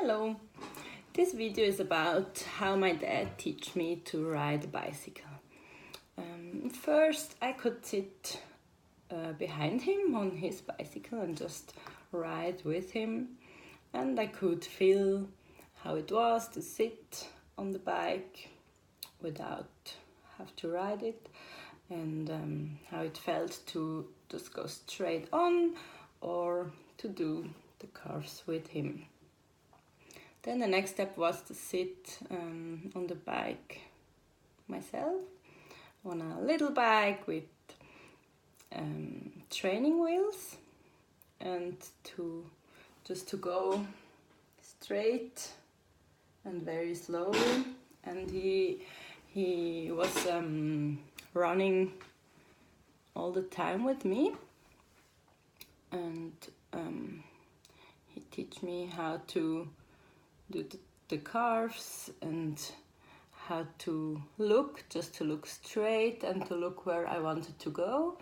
Hello, this video is about how my dad taught me to ride a bicycle. First I could sit behind him on his bicycle and just ride with him, and I could feel how it was to sit on the bike without have to ride it, and how it felt to just go straight on or to do the curves with him. Then the next step was to sit on the bike myself, on a little bike with training wheels, and to go straight and very slowly. And he was running all the time with me, and he taught me how to do the curves and how to look, just to look straight and to look where I wanted to go.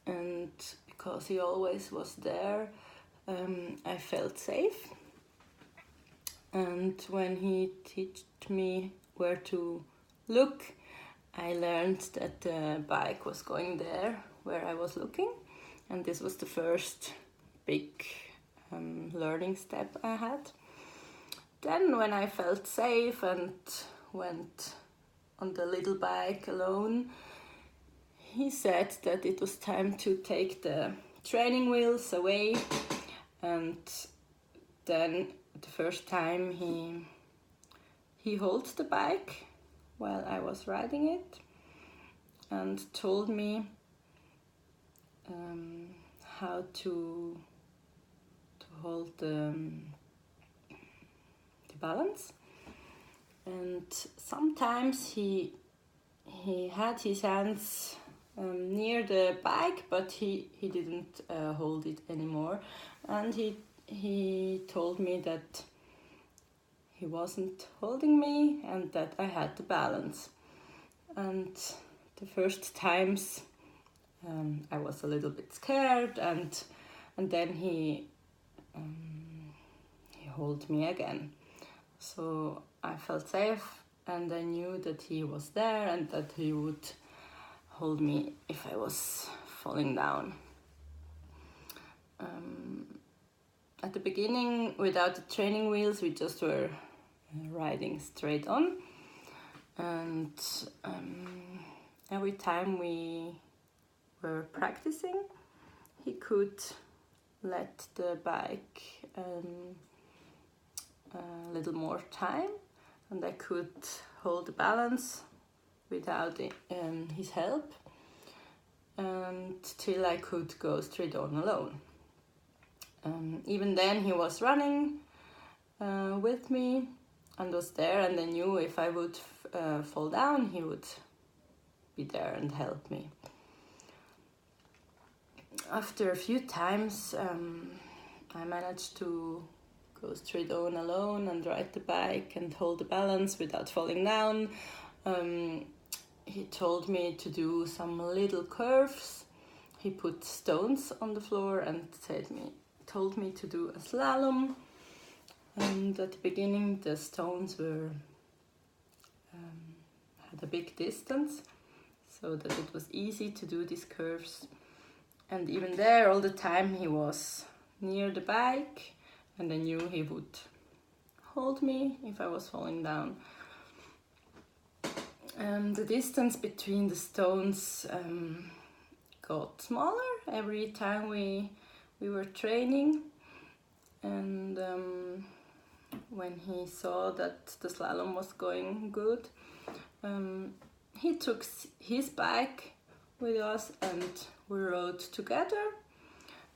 And because he always was there, I felt safe. And when he taught me where to look, I learned that the bike was going there where I was looking, and this was the first big learning step I had. Then when I felt safe and went on the little bike alone, he said that it was time to take the training wheels away. And then the first time he held the bike while I was riding it and told me how to hold the balance. And sometimes he had his hands near the bike, but he didn't hold it anymore, and he told me that he wasn't holding me and that I had the balance. And the first times I was a little bit scared, and then he held me again. So I felt safe, and I knew that he was there and that he would hold me if I was falling down. At the beginning, without the training wheels, we just were riding straight on. And every time we were practicing, he could let the bike a little more time, and I could hold the balance without his help, until I could go straight on alone. Even then he was running with me and was there, and I knew if I would fall down, he would be there and help me. After a few times I managed to go straight on alone and ride the bike and hold the balance without falling down. He told me to do some little curves. He put stones on the floor and told me to do a slalom. And at the beginning the stones were had a big distance, so that it was easy to do these curves. And even there, all the time he was near the bike, and I knew he would hold me if I was falling down. The distance between the stones got smaller every time we were training, and when he saw that the slalom was going good, he took his bike with us and we rode together,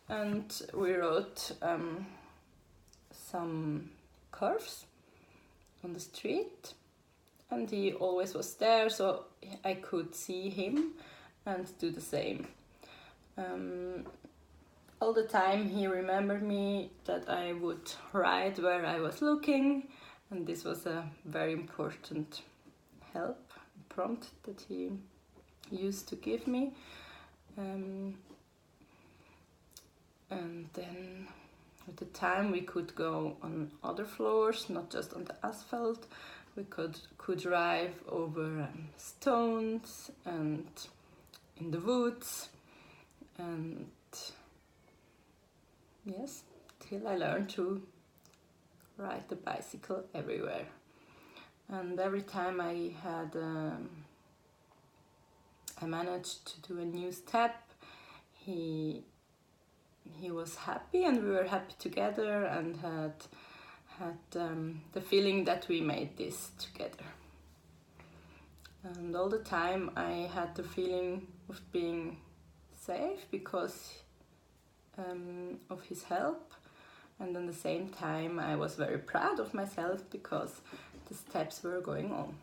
and we rode some curves on the street, and he always was there, so I could see him and do the same. All the time he remembered me that I would ride where I was looking, and this was a very important prompt that he used to give me. And then At the time we could go on other floors, not just on the asphalt. We could drive over stones and in the woods, and yes, till I learned to ride the bicycle everywhere. And every time I managed to do a new step, he was happy, and we were happy together, and had the feeling that we made this together. And all the time I had the feeling of being safe because of his help, and at the same time I was very proud of myself because the steps were going on.